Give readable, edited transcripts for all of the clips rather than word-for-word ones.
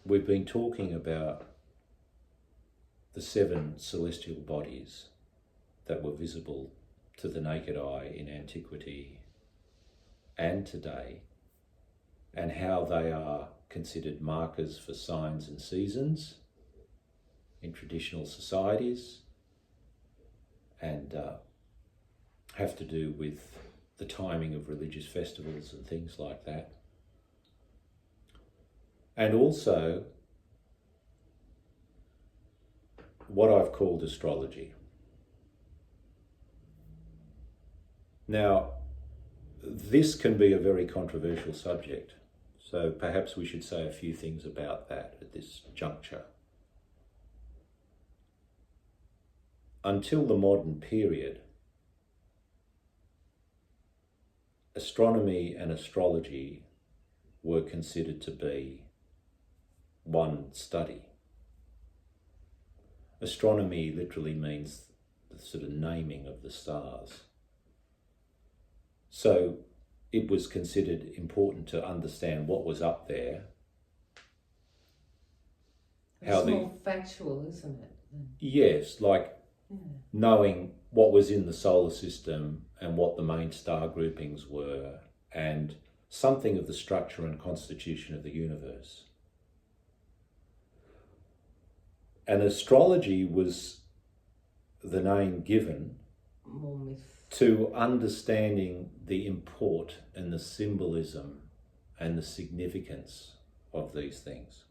we've been talking about the 7 celestial bodies that were visible to the naked eye in antiquity and today, and how they are considered markers for signs and seasons in traditional societies, and have to do with the timing of religious festivals and things like that. And also what I've called astrology. Now, this can be a very controversial subject, so perhaps we should say a few things about that at this juncture. Until the modern period, astronomy and astrology were considered to be one study. Astronomy literally means the sort of naming of the stars. So it was considered important to understand what was up there. It's more factual, isn't it? Yes, like knowing what was in the solar system and what the main star groupings were, and something of the structure and constitution of the universe. And astrology was the name given to understanding the import and the symbolism and the significance of these things.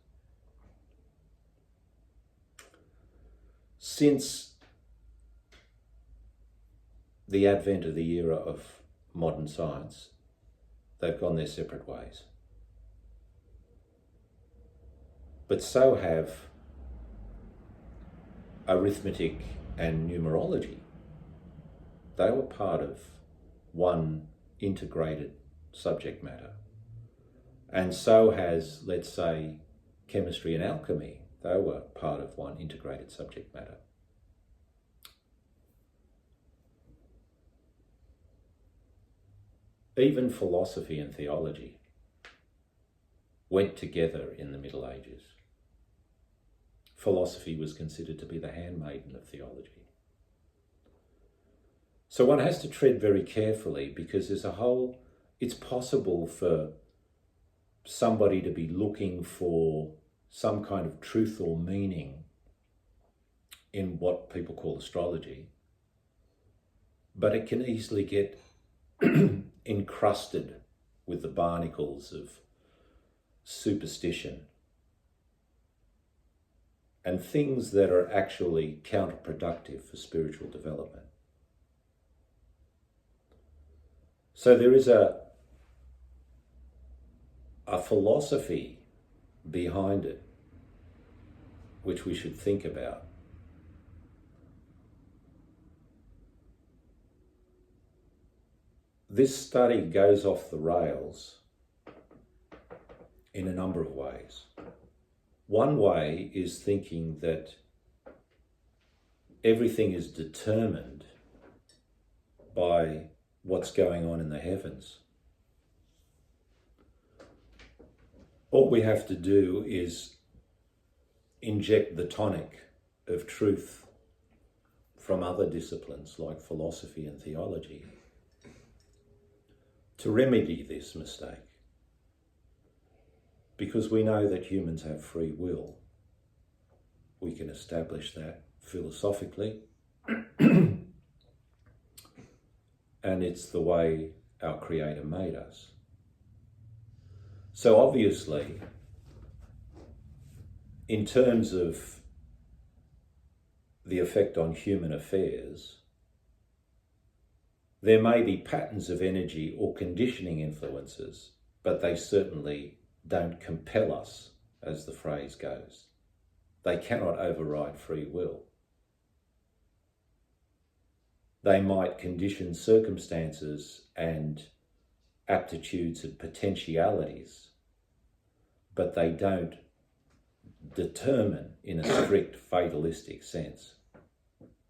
Since the advent of the era of modern science, they've gone their separate ways. But so have arithmetic and numerology. They were part of one integrated subject matter. And so has, let's say, chemistry and alchemy. They were part of one integrated subject matter. Even philosophy and theology went together in the Middle Ages. Philosophy was considered to be the handmaiden of theology. So one has to tread very carefully, because it's possible for somebody to be looking for some kind of truth or meaning in what people call astrology, but it can easily get encrusted with the barnacles of superstition and things that are actually counterproductive for spiritual development. So there is a philosophy behind it which we should think about. This study goes off the rails in a number of ways. One way is thinking that everything is determined by what's going on in the heavens. All we have to do is inject the tonic of truth from other disciplines like philosophy and theology to remedy this mistake. Because we know that humans have free will. We can establish that philosophically, and it's the way our Creator made us. So obviously, in terms of the effect on human affairs, there may be patterns of energy or conditioning influences, but they certainly don't compel us, as the phrase goes. They cannot override free will. They might condition circumstances and aptitudes and potentialities, but they don't determine in a strict fatalistic sense.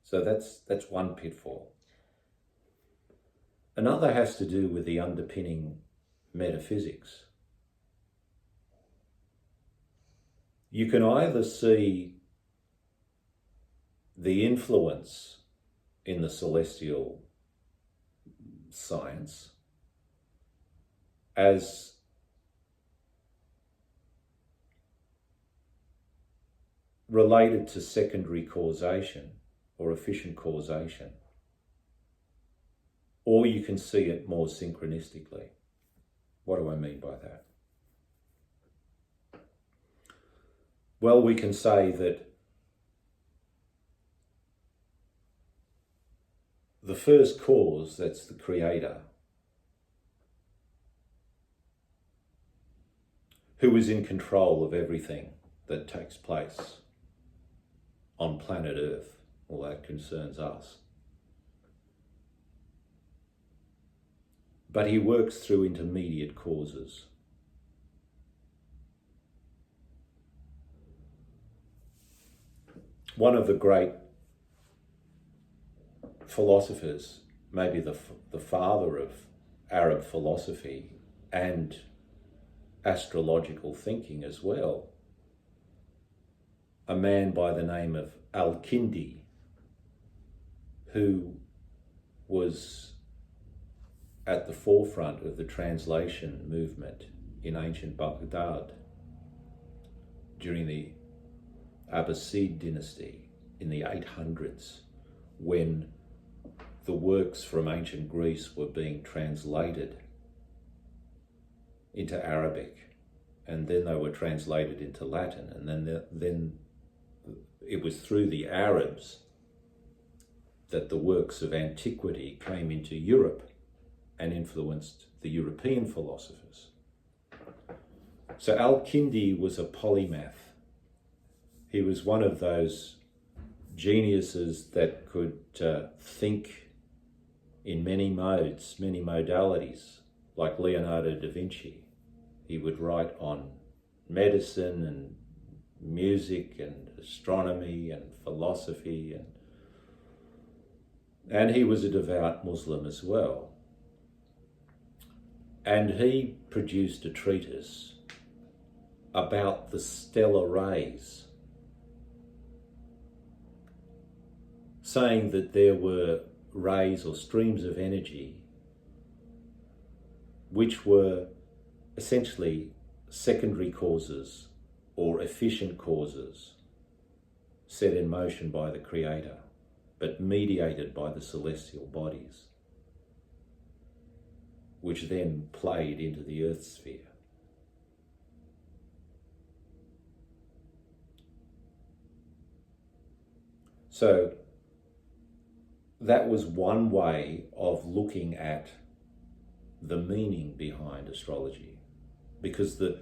So that's one pitfall. Another has to do with the underpinning metaphysics. you can either see the influence in the celestial science as related to secondary causation or efficient causation, or you can see it more synchronistically. What do I mean by that? Well, we can say that the first cause, that's the Creator, who is in control of everything that takes place on planet Earth, all that concerns us. But he works through intermediate causes. One of the great philosophers, maybe the father of Arab philosophy and astrological thinking as well, a man by the name of Al-Kindi, who was at the forefront of the translation movement in ancient Baghdad during the Abbasid dynasty in the 800s, when the works from ancient Greece were being translated into Arabic, and then they were translated into Latin, and then it was through the Arabs that the works of antiquity came into Europe and influenced the European philosophers. So Al-Kindi was a polymath. He was one of those geniuses that could think in many modes, many modalities, like Leonardo da Vinci. He would write on medicine and music and astronomy and philosophy, and he was a devout Muslim as well. And he produced a treatise about the stellar rays, saying that there were rays or streams of energy which were essentially secondary causes or efficient causes set in motion by the Creator, but mediated by the celestial bodies, which then played into the Earth sphere. So that was one way of looking at the meaning behind astrology, because the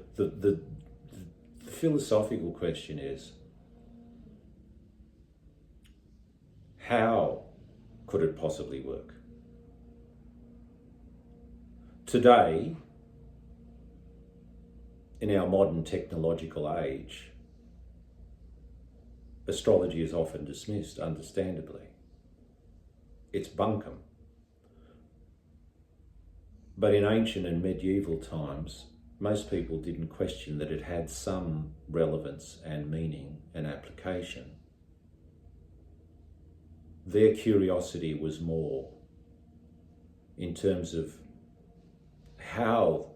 philosophical question is, how could it possibly work? Today, in our modern technological age, astrology is often dismissed, understandably. It's bunkum. But in ancient and medieval times, most people didn't question that it had some relevance and meaning and application. Their curiosity was more in terms of how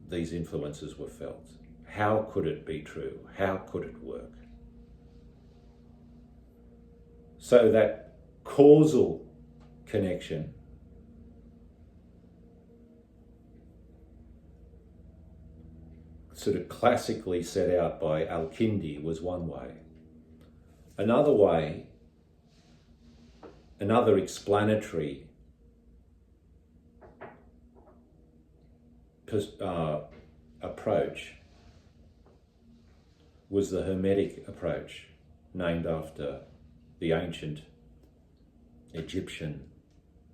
these influences were felt. How could it be true? How could it work? So that causal connection sort of classically set out by Al-Kindi was one way. Another way, another explanatory approach was the Hermetic approach, named after the ancient Egyptian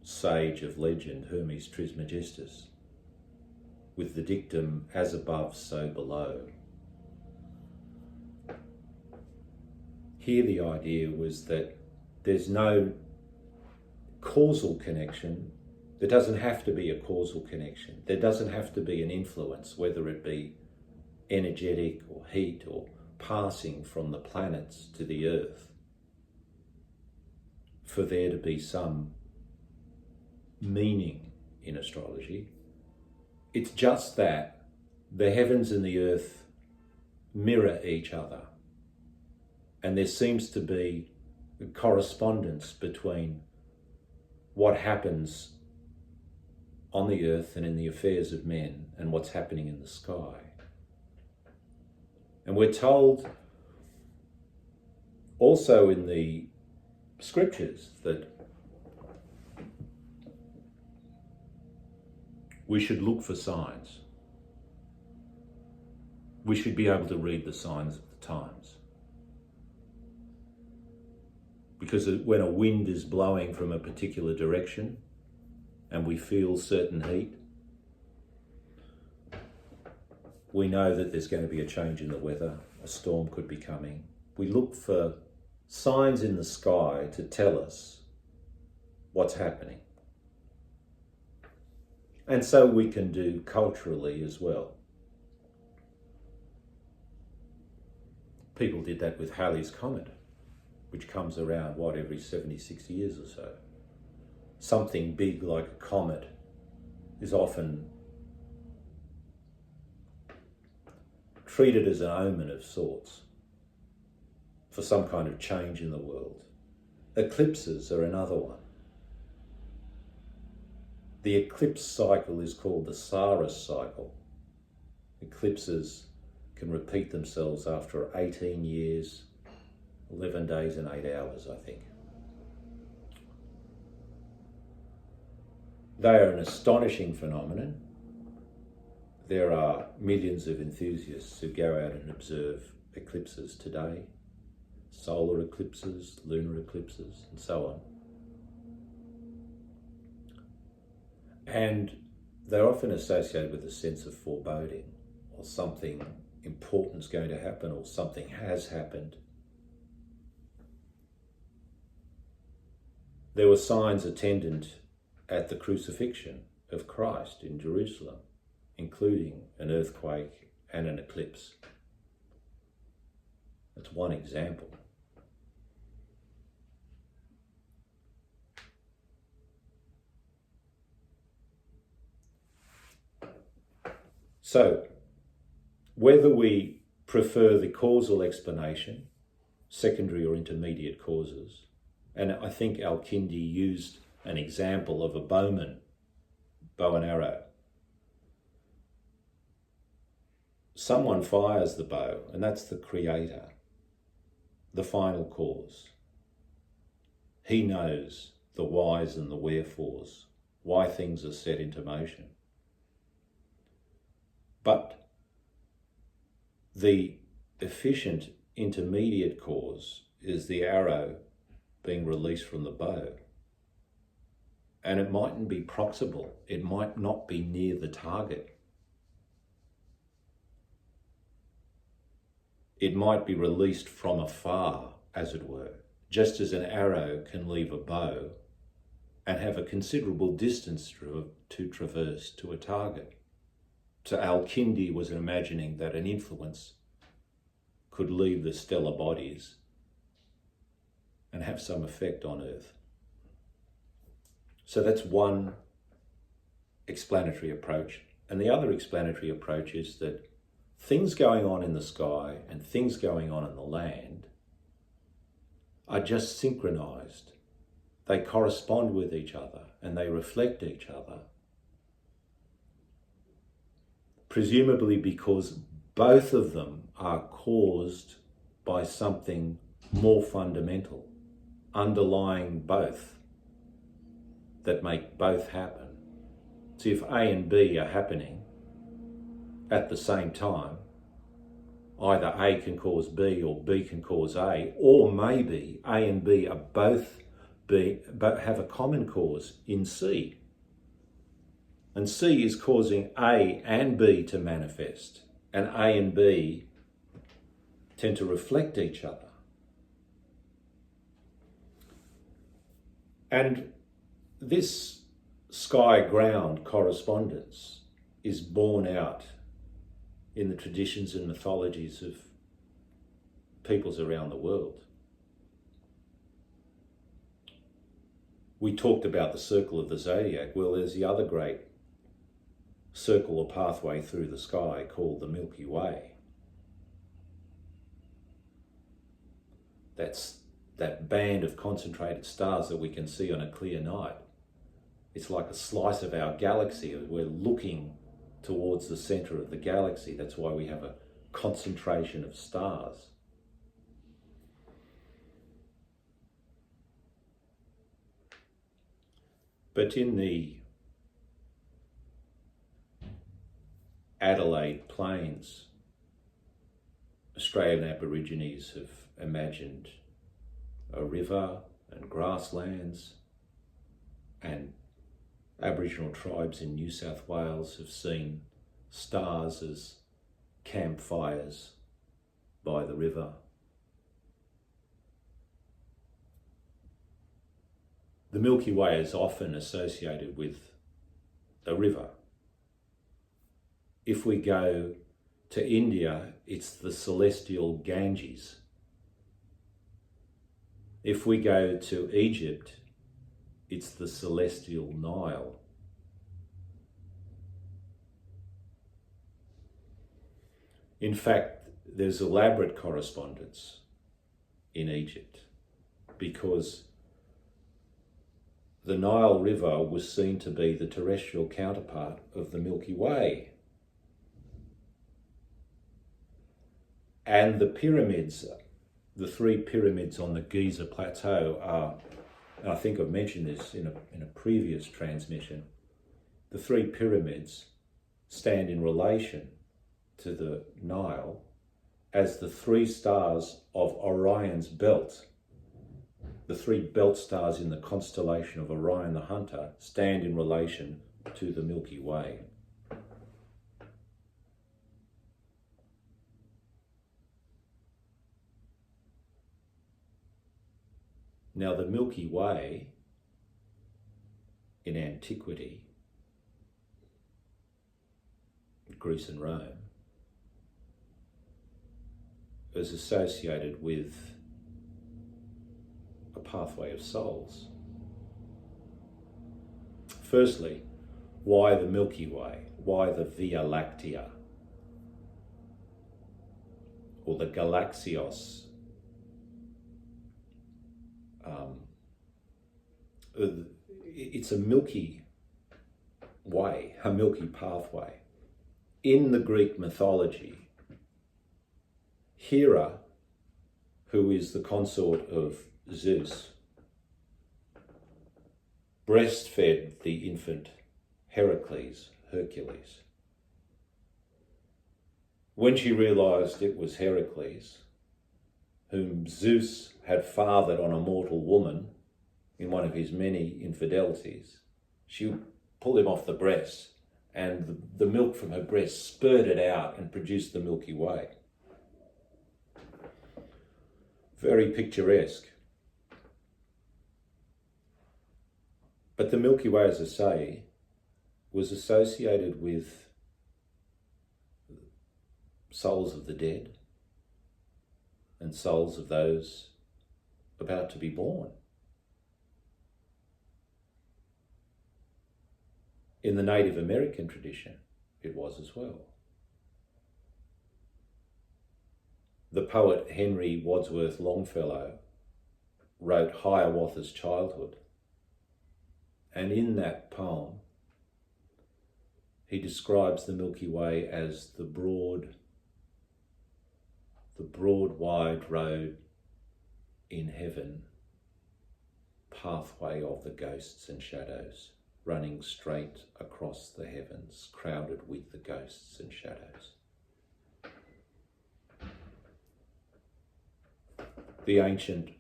sage of legend, Hermes Trismegistus, with the dictum, as above, so below. Here the idea was that there's no causal connection. There doesn't have to be a causal connection. There doesn't have to be an influence, whether it be energetic or heat or passing from the planets to the Earth for there to be some meaning in astrology. It's just that the heavens and the earth mirror each other, and there seems to be a correspondence between what happens on the earth and in the affairs of men and what's happening in the sky. And we're told also in the scriptures that we should look for signs. We should be able to read the signs of the times. Because when a wind is blowing from a particular direction and we feel certain heat, we know that there's going to be a change in the weather, a storm could be coming. We look for signs in the sky to tell us what's happening. And so we can do culturally as well. People did that with Halley's Comet, which comes around, every 76 years or so. Something big like a comet is often treated as an omen of sorts for some kind of change in the world. Eclipses are another one. The eclipse cycle is called the Saros cycle. Eclipses can repeat themselves after 18 years, 11 days and 8 hours, I think. They are an astonishing phenomenon. There are millions of enthusiasts who go out and observe eclipses today, solar eclipses, lunar eclipses, and so on. And they're often associated with a sense of foreboding, or something important is going to happen, or something has happened. There were signs attendant at the crucifixion of Christ in Jerusalem, including an earthquake and an eclipse. That's one example. So, whether we prefer the causal explanation, secondary or intermediate causes, and I think Al-Kindi used an example of a bowman, bow and arrow. Someone fires the bow, and that's the creator, the final cause. He knows the whys and the wherefores, why things are set into motion. But the efficient intermediate cause is the arrow being released from the bow. And it mightn't be proximal, it might not be near the target. It might be released from afar, as it were, just as an arrow can leave a bow and have a considerable distance to traverse to a target. So Al-Kindi was imagining that an influence could leave the stellar bodies and have some effect on Earth. So that's one explanatory approach. And the other explanatory approach is that things going on in the sky and things going on in the land are just synchronized. They correspond with each other and they reflect each other. Presumably because both of them are caused by something more fundamental, underlying both, that make both happen. See, if A and B are happening at the same time, either A can cause B or B can cause A, or maybe A and B are both have a common cause in C. And C is causing A and B to manifest, and A and B tend to reflect each other. And this sky-ground correspondence is borne out in the traditions and mythologies of peoples around the world. We talked about the circle of the zodiac. Well, there's the other great circle or pathway through the sky called the Milky Way. That's that band of concentrated stars that we can see on a clear night. It's like a slice of our galaxy. We're looking towards the center of the galaxy. That's why we have a concentration of stars. But in the Adelaide Plains, Australian Aborigines have imagined a river and grasslands, and Aboriginal tribes in New South Wales have seen stars as campfires by the river. The Milky Way is often associated with a river. If we go to India, it's the celestial Ganges. If we go to Egypt, it's the celestial Nile. In fact, there's elaborate correspondence in Egypt because the Nile River was seen to be the terrestrial counterpart of the Milky Way. And the pyramids, the 3 pyramids on the Giza Plateau are, and I think I've mentioned this in a previous transmission, the 3 pyramids stand in relation to the Nile as the 3 stars of Orion's belt. The 3 belt stars in the constellation of Orion the Hunter stand in relation to the Milky Way. Now, the Milky Way in antiquity, Greece and Rome, is associated with a pathway of souls. Firstly, why the Milky Way? Why the Via Lactea? Or the Galaxios? It's a Milky Way, a Milky pathway. In the Greek mythology, Hera, who is the consort of Zeus, breastfed the infant Hercules. When she realised it was Heracles, whom Zeus had fathered on a mortal woman in one of his many infidelities, she pulled him off the breast, and the milk from her breast spurted out and produced the Milky Way. Very picturesque. But the Milky Way, as I say, was associated with souls of the dead and souls of those about to be born. In the Native American tradition, it was as well. The poet Henry Wadsworth Longfellow wrote Hiawatha's Childhood, and in that poem he describes the Milky Way as the broad wide road in heaven, pathway of the ghosts and shadows, running straight across the heavens, crowded with the ghosts and shadows. The ancient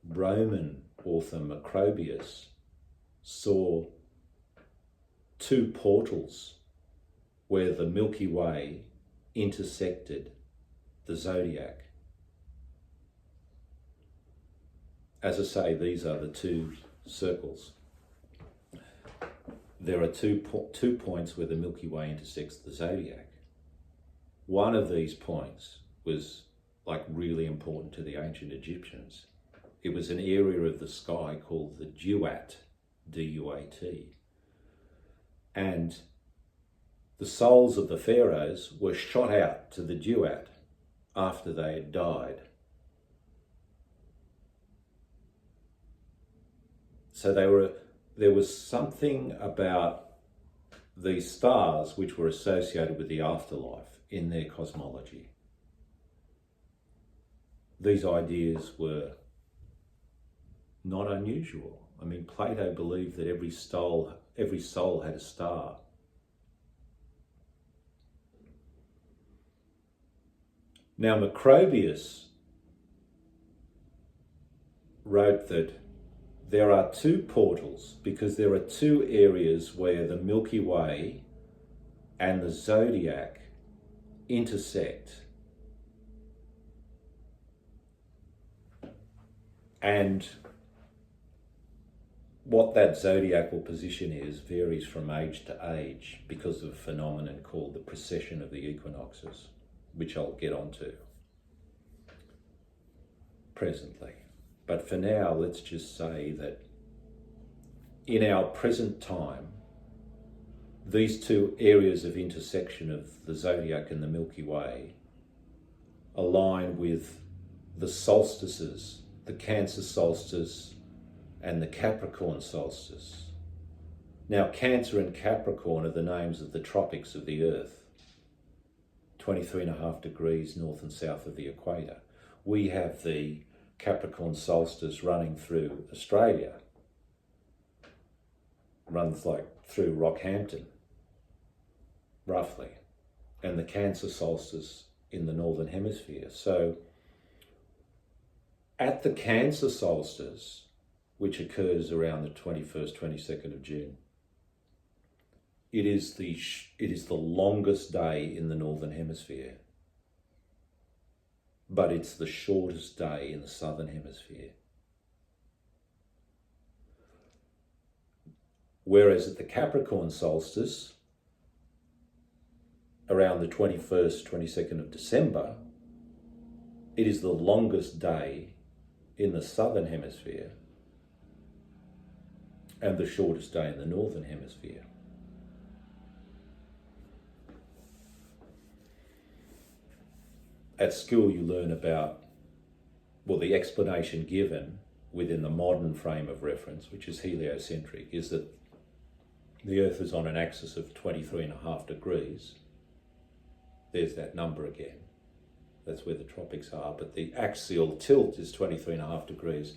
Roman author Macrobius saw 2 portals where the Milky Way intersected the zodiac. As I say, these are the 2 circles. There are two points where the Milky Way intersects the zodiac. one of these points was like really important to the ancient Egyptians. It was an area of the sky called the Duat, D-U-A-T. And the souls of the pharaohs were shot out to the Duat after they had died. So there was something about these stars which were associated with the afterlife in their cosmology. These ideas were not unusual. I mean, Plato believed that every soul had a star. Now, Macrobius wrote that there are two portals because there are two areas where the Milky Way and the zodiac intersect. And what that zodiacal position is varies from age to age because of a phenomenon called the precession of the equinoxes, which I'll get onto presently. But for now, let's just say that in our present time, these two areas of intersection of the zodiac and the Milky Way align with the solstices, the Cancer solstice and the Capricorn solstice. Now, Cancer and Capricorn are the names of the tropics of the Earth, 23.5 degrees north and south of the equator. We have the Capricorn solstice running through Australia, runs like through Rockhampton, roughly, and the Cancer solstice in the Northern Hemisphere. So at the Cancer solstice, which occurs around the 21st, 22nd of June, it is the longest day in the Northern Hemisphere, but it's the shortest day in the Southern Hemisphere. Whereas at the Capricorn solstice, around the 21st, 22nd of December, it is the longest day in the Southern Hemisphere and the shortest day in the Northern Hemisphere. At school you learn about, well, the explanation given within the modern frame of reference, which is heliocentric, is that the Earth is on an axis of 23.5 degrees. There's that number again. That's where the tropics are, but the axial tilt is 23.5 degrees.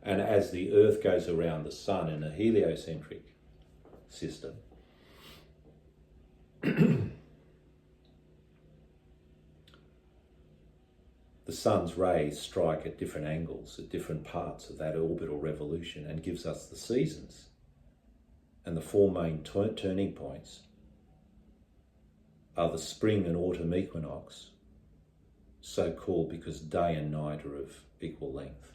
And as the Earth goes around the Sun in a heliocentric system, the Sun's rays strike at different angles, at different parts of that orbital revolution, and gives us the seasons. And the four main turning points are the spring and autumn equinox, so called because day and night are of equal length.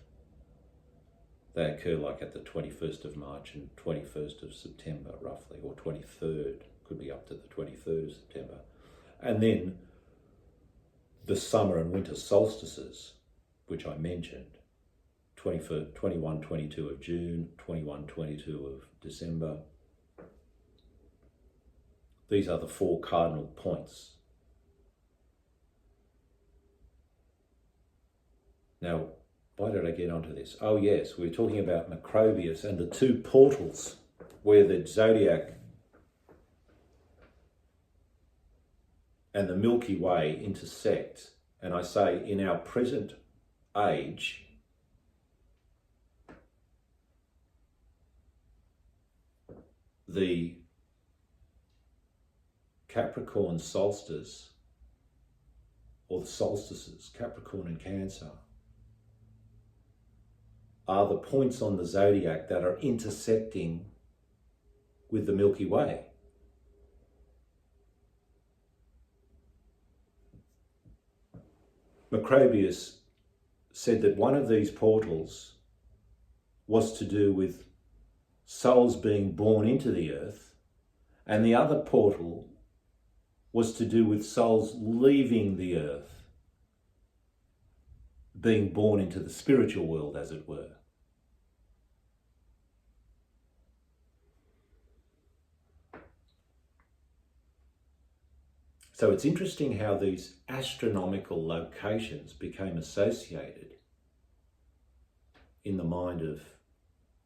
They occur like at the 21st of March and 21st of September, roughly, or 23rd, could be up to the 23rd of September. And then the summer and winter solstices, which I mentioned, 21, 22 of June, 21, 22 of December. These are the four cardinal points. Now, why did I get onto this? Oh yes, we're talking about Macrobius and the two portals where the zodiac and the Milky Way intersect. And I say in our present age, the Capricorn solstice, or the solstices, Capricorn and Cancer, are the points on the zodiac that are intersecting with the Milky Way. Macrobius said that one of these portals was to do with souls being born into the earth, and the other portal was to do with souls leaving the earth, being born into the spiritual world, as it were. So it's interesting how these astronomical locations became associated in the mind of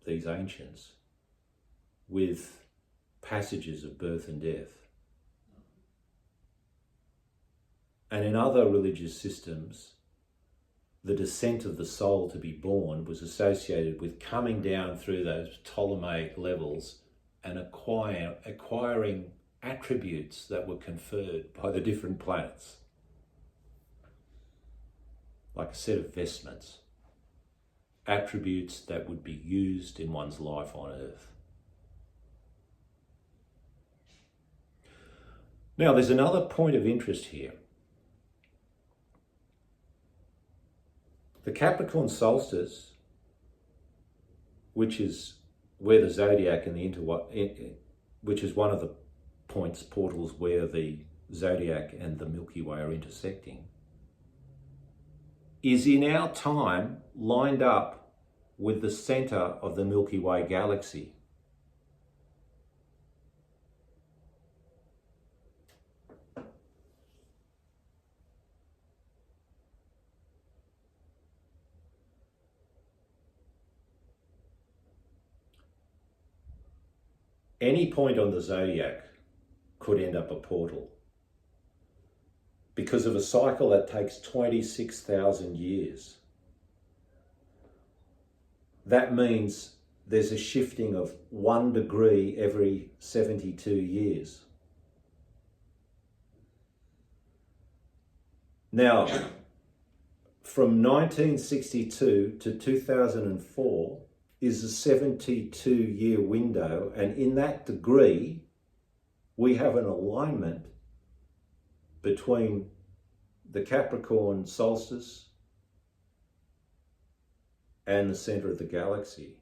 these ancients with passages of birth and death. And in other religious systems, the descent of the soul to be born was associated with coming down through those Ptolemaic levels and acquiring attributes that were conferred by the different planets, like a set of vestments, attributes that would be used in one's life on Earth. Now, there's another point of interest here. The Capricorn solstice, which is where the zodiac and which is one of the portals where the zodiac and the Milky Way are intersecting, is in our time lined up with the centre of the Milky Way galaxy. Any point on the zodiac could end up a portal because of a cycle that takes 26,000 years. That means there's a shifting of 1 degree every 72 years. Now, from 1962 to 2004 is a 72-year window, and in that degree, we have an alignment between the Capricorn solstice and the centre of the galaxy.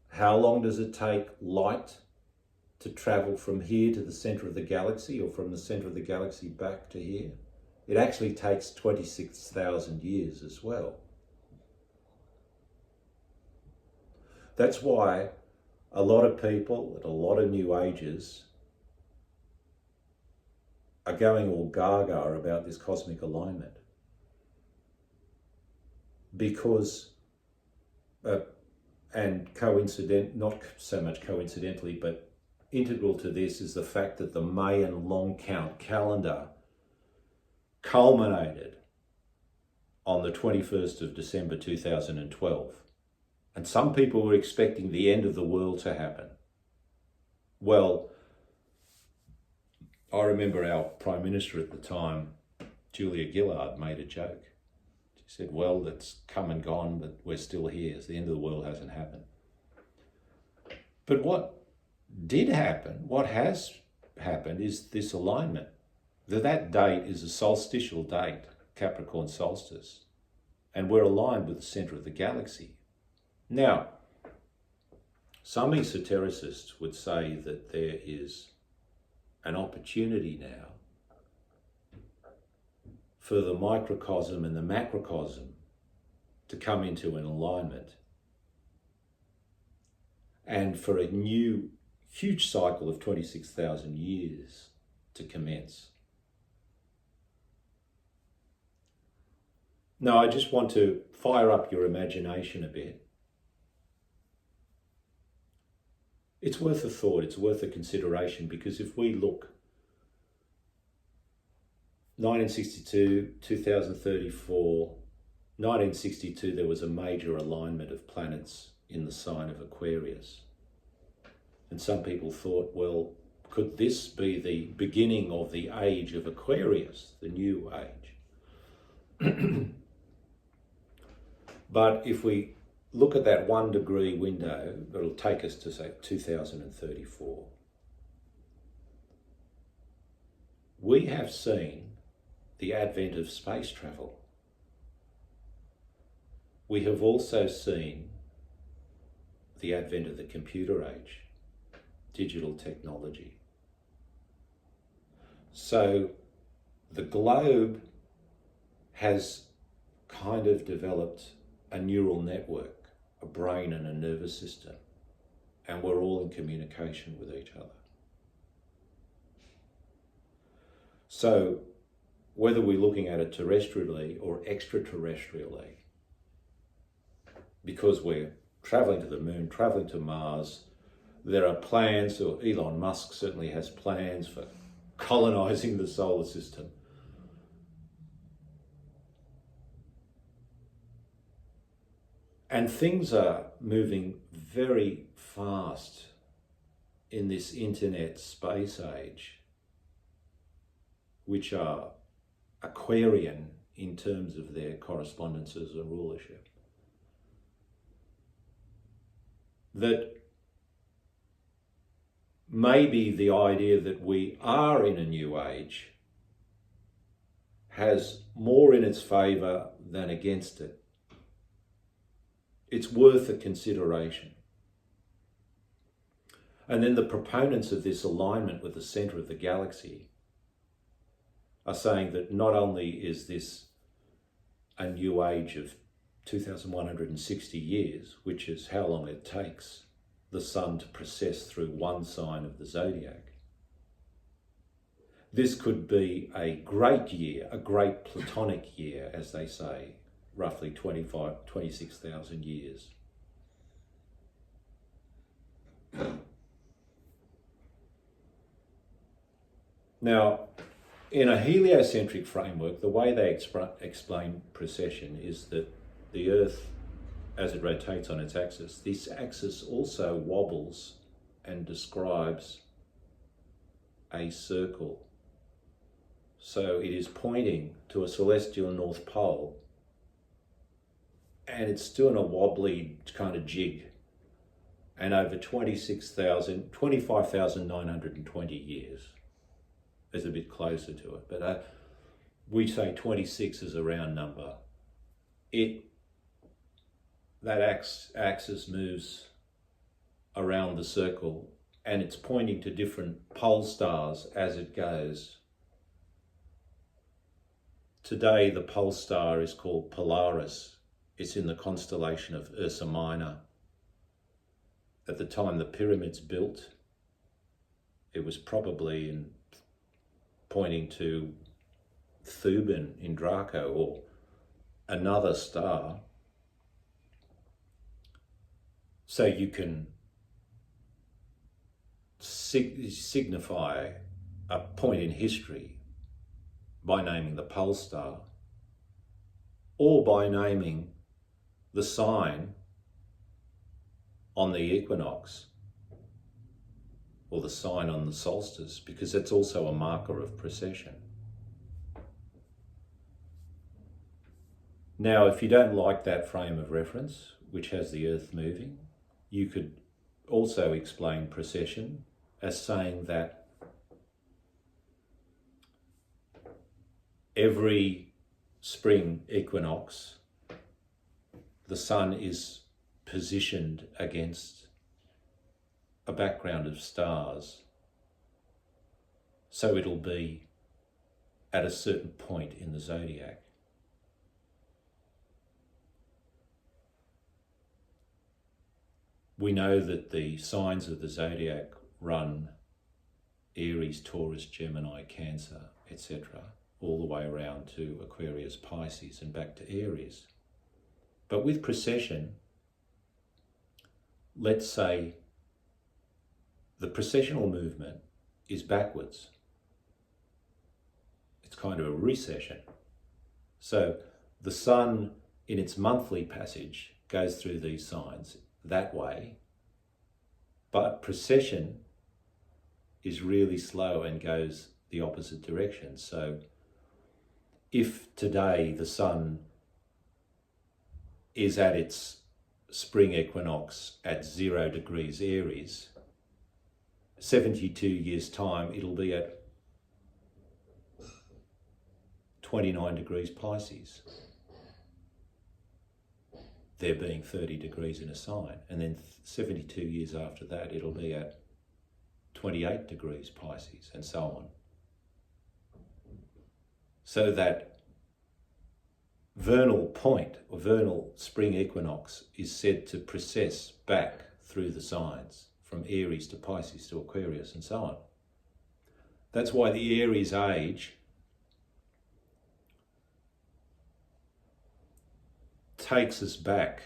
How long does it take light to travel from here to the centre of the galaxy, or from the centre of the galaxy back to here? It actually takes 26,000 years as well. That's why a lot of people at a lot of new ages are going all gaga about this cosmic alignment. Because, and not so much coincidentally, but integral to this is the fact that the Mayan long count calendar culminated on the 21st of December 2012. And some people were expecting the end of the world to happen. Well, I remember our Prime Minister at the time, Julia Gillard, made a joke. She said, well, it's come and gone, but we're still here. The end of the world hasn't happened. But what did happen, what has happened, is this alignment. That date is a solstitial date, Capricorn solstice, and we're aligned with the centre of the galaxy. Now, some esotericists would say that there is an opportunity now for the microcosm and the macrocosm to come into an alignment, and for a new huge cycle of 26,000 years to commence. Now, I just want to fire up your imagination a bit. It's worth a thought, it's worth a consideration, because if we look 1962, 2034, 1962 there was a major alignment of planets in the sign of Aquarius. And some people thought, well, could this be the beginning of the age of Aquarius, the new age? But if we look at that 1 degree window, it'll take us to, say, 2034. We have seen the advent of space travel. We have also seen the advent of the computer age. digital technology. So the globe has kind of developed a neural network, a brain and a nervous system, and we're all in communication with each other. So whether we're looking at it terrestrially or extraterrestrially, because we're travelling to the moon, travelling to Mars, there are plans, or Elon Musk certainly has plans for colonising the solar system. And things are moving very fast in this internet space age, which are Aquarian in terms of their correspondences and rulership. That maybe the idea that we are in a new age has more in its favour than against it. It's worth a consideration. And then the proponents of this alignment with the centre of the galaxy are saying that not only is this a new age of 2,160 years, which is how long it takes the sun to process through one sign of the zodiac, this could be a great year, a great Platonic year, as they say, roughly 26,000 years. Now, in a heliocentric framework, the way they explain precession is that the Earth, as it rotates on its axis, this axis also wobbles and describes a circle. So it is pointing to a celestial North Pole, and it's doing a wobbly kind of jig, and over 25,920 years. Is a bit closer to it, but we say 26 is a round number. That axis moves around the circle, and it's pointing to different pole stars as it goes. Today, the pole star is called Polaris. It's in the constellation of Ursa Minor. At the time the pyramids built, it was probably pointing to Thuban in Draco, or another star. So you can signify a point in history by naming the pole star, or by naming the sign on the equinox, or the sign on the solstice, because it's also a marker of precession. Now, if you don't like that frame of reference, which has the Earth moving, you could also explain precession as saying that every spring equinox, the sun is positioned against a background of stars, so it'll be at a certain point in the zodiac. We know that the signs of the zodiac run Aries, Taurus, Gemini, Cancer, etc., all the way around to Aquarius, Pisces, and back to Aries. But with precession, let's say the precessional movement is backwards. It's kind of a recession. So the sun, in its monthly passage, goes through these signs that way, but precession is really slow and goes the opposite direction. So if today the sun is at its spring equinox at 0 degrees Aries, 72 years' time, it'll be at 29 degrees Pisces, there being 30 degrees in a sign. And then 72 years after that, it'll be at 28 degrees Pisces, and so on. So that vernal point, or vernal spring equinox, is said to precess back through the signs from Aries to Pisces to Aquarius and so on. That's why the Aries age takes us back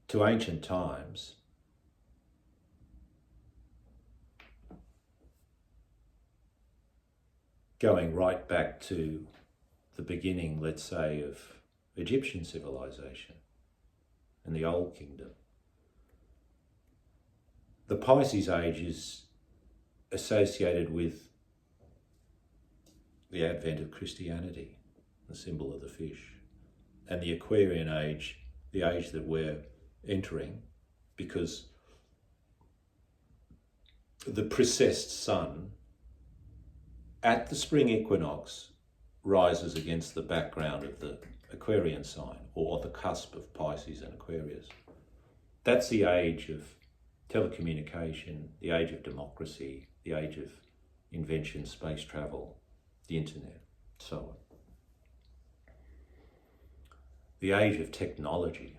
to ancient times, going right back to the beginning, let's say, of Egyptian civilization and the Old Kingdom. The Pisces age is associated with the advent of Christianity, the symbol of the fish, and the Aquarian age, the age that we're entering, because the precessed sun at the spring equinox rises against the background of the Aquarian sign, or the cusp of Pisces and Aquarius. That's the age of telecommunication, the age of democracy, the age of invention, space travel, the internet, so on. The age of technology.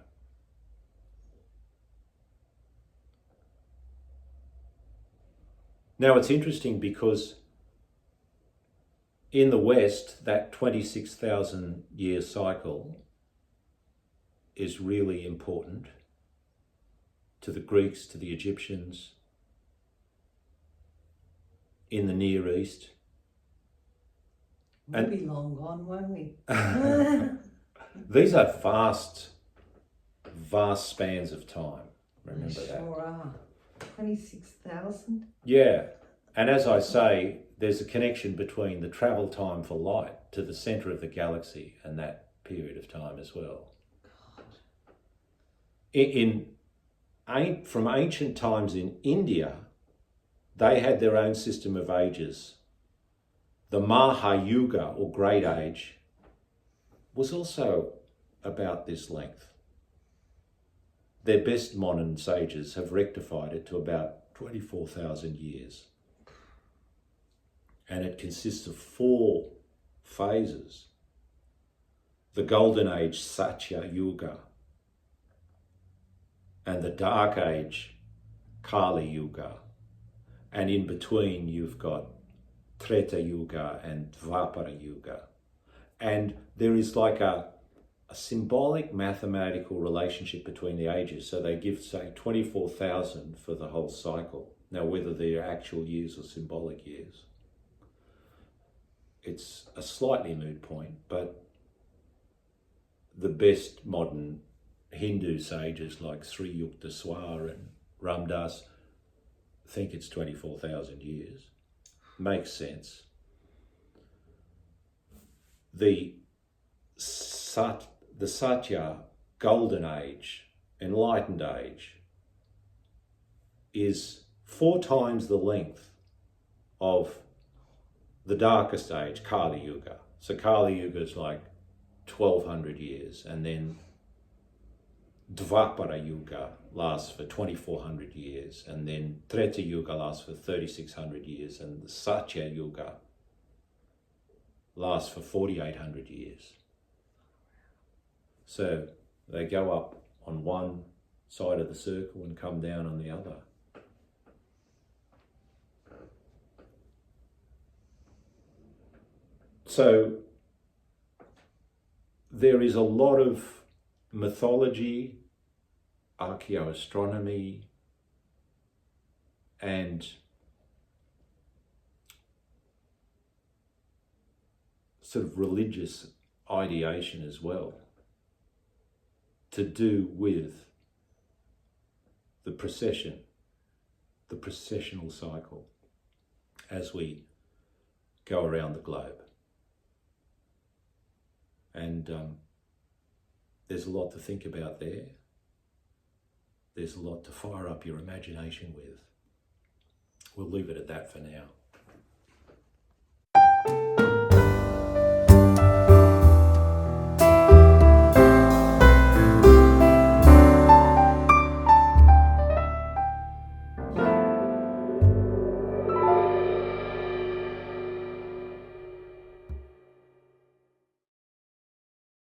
Now it's interesting because in the West, that 26,000 year cycle is really important to the Greeks, to the Egyptians. In the Near East. We'll be long gone, won't we? These are vast spans of time. Remember that. Sure are. 26,000? Yeah. And as I say, there's a connection between the travel time for light to the centre of the galaxy and that period of time as well. From ancient times in India, they had their own system of ages. The Mahayuga, or Great Age, was also about this length. Their best modern sages have rectified it to about 24,000 years. And it consists of 4 phases. The Golden Age, Satya Yuga, and the Dark Age, Kali Yuga. And in between, you've got Treta Yuga and Dvapara Yuga. And there is like a symbolic mathematical relationship between the ages. So they give, say, 24,000 for the whole cycle. Now, whether they're actual years or symbolic years, it's a slightly moot point, but the best modern Hindu sages like Sri Yukteswar and Ramdas think it's 24,000 years. Makes sense. The Satya Golden Age, Enlightened Age, is 4 times the length of the darkest age, Kali Yuga. So Kali Yuga is like 1,200 years, and then Dvapara Yuga lasts for 2,400 years, and then Treta Yuga lasts for 3,600 years, and the Satya Yuga lasts for 4,800 years. So they go up on one side of the circle and come down on the other. So there is a lot of mythology, archaeoastronomy, and sort of religious ideation as well to do with the procession, the processional cycle as we go around the globe. And there's a lot to think about there. There's a lot to fire up your imagination with. We'll leave it at that for now.